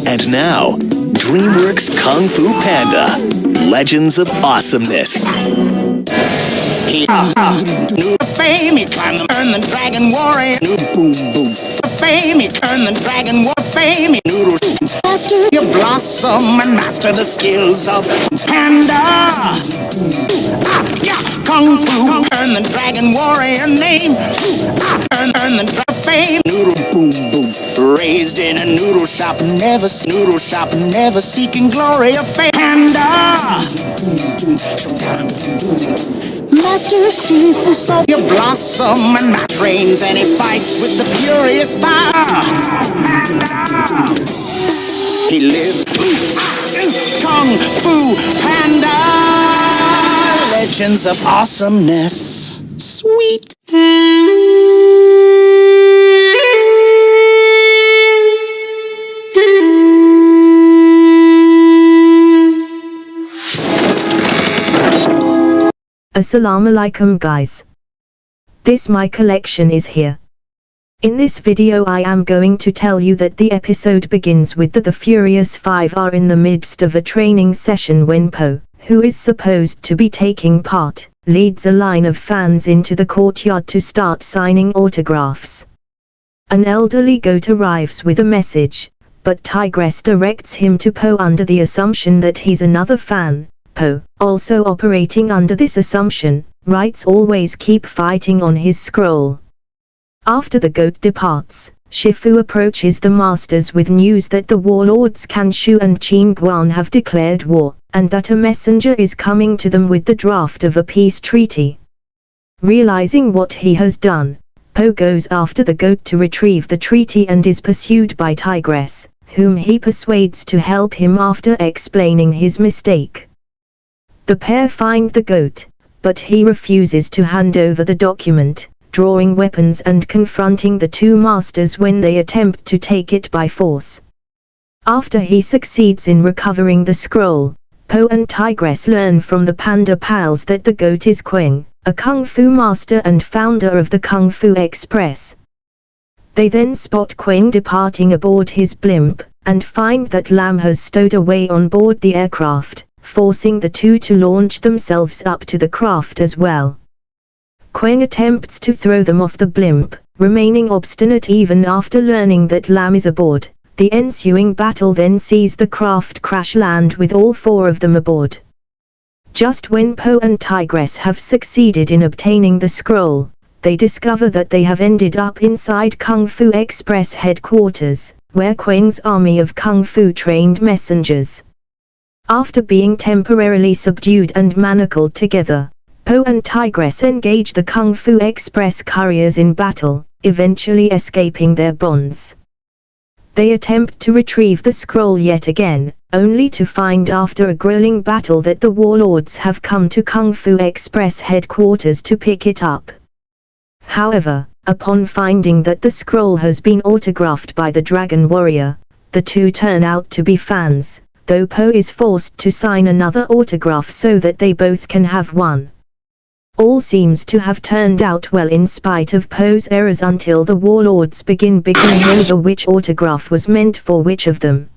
And now, DreamWorks Kung Fu Panda, Legends of Awesomeness. Fame, he climbed the dragon warrior. Boom, boom. Fame, he earned the dragon war fame. Noodle, master your blossom and master the skills of Panda. Yeah, Kung Fu, earn the dragon warrior name. Earn the fame. Noodle, boom, boom. Raised in a noodle shop, never seeking glory of fame. Panda. Master Shifu saw your blossom and my trains, and he fights with the furious fire. He lives Kung Fu Panda, Legends of Awesomeness. Sweet. Assalamu alaikum guys. This my collection is here. In this video I am going to tell you that the episode begins with the Furious Five are in the midst of a training session when Po, who is supposed to be taking part, leads a line of fans into the courtyard to start signing autographs. An elderly goat arrives with a message, but Tigress directs him to Po under the assumption that he's another fan. Po, also operating under this assumption, writes "Always keep fighting" on his scroll. After the goat departs, Shifu approaches the masters with news that the warlords Kanshu and Qin Guan have declared war, and that a messenger is coming to them with the draft of a peace treaty. Realizing what he has done, Po goes after the goat to retrieve the treaty and is pursued by Tigress, whom he persuades to help him after explaining his mistake. The pair find the goat, but he refuses to hand over the document, drawing weapons and confronting the two masters when they attempt to take it by force. After he succeeds in recovering the scroll, Po and Tigress learn from the Panda pals that the goat is Quang, a Kung Fu master and founder of the Kung Fu Express. They then spot Quang departing aboard his blimp, and find that Lam has stowed away on board the aircraft, forcing the two to launch themselves up to the craft as well. Quang attempts to throw them off the blimp, remaining obstinate even after learning that Lam is aboard. The ensuing battle then sees the craft crash land with all four of them aboard. Just when Po and Tigress have succeeded in obtaining the scroll, they discover that they have ended up inside Kung Fu Express headquarters, where Quang's army of Kung Fu trained messengers. After being temporarily subdued and manacled together, Po and Tigress engage the Kung Fu Express couriers in battle, eventually escaping their bonds. They attempt to retrieve the scroll yet again, only to find after a grueling battle that the warlords have come to Kung Fu Express headquarters to pick it up. However, upon finding that the scroll has been autographed by the Dragon Warrior, the two turn out to be fans, though Po is forced to sign another autograph so that they both can have one. All seems to have turned out well in spite of Po's errors until the warlords begin bickering over which autograph was meant for which of them.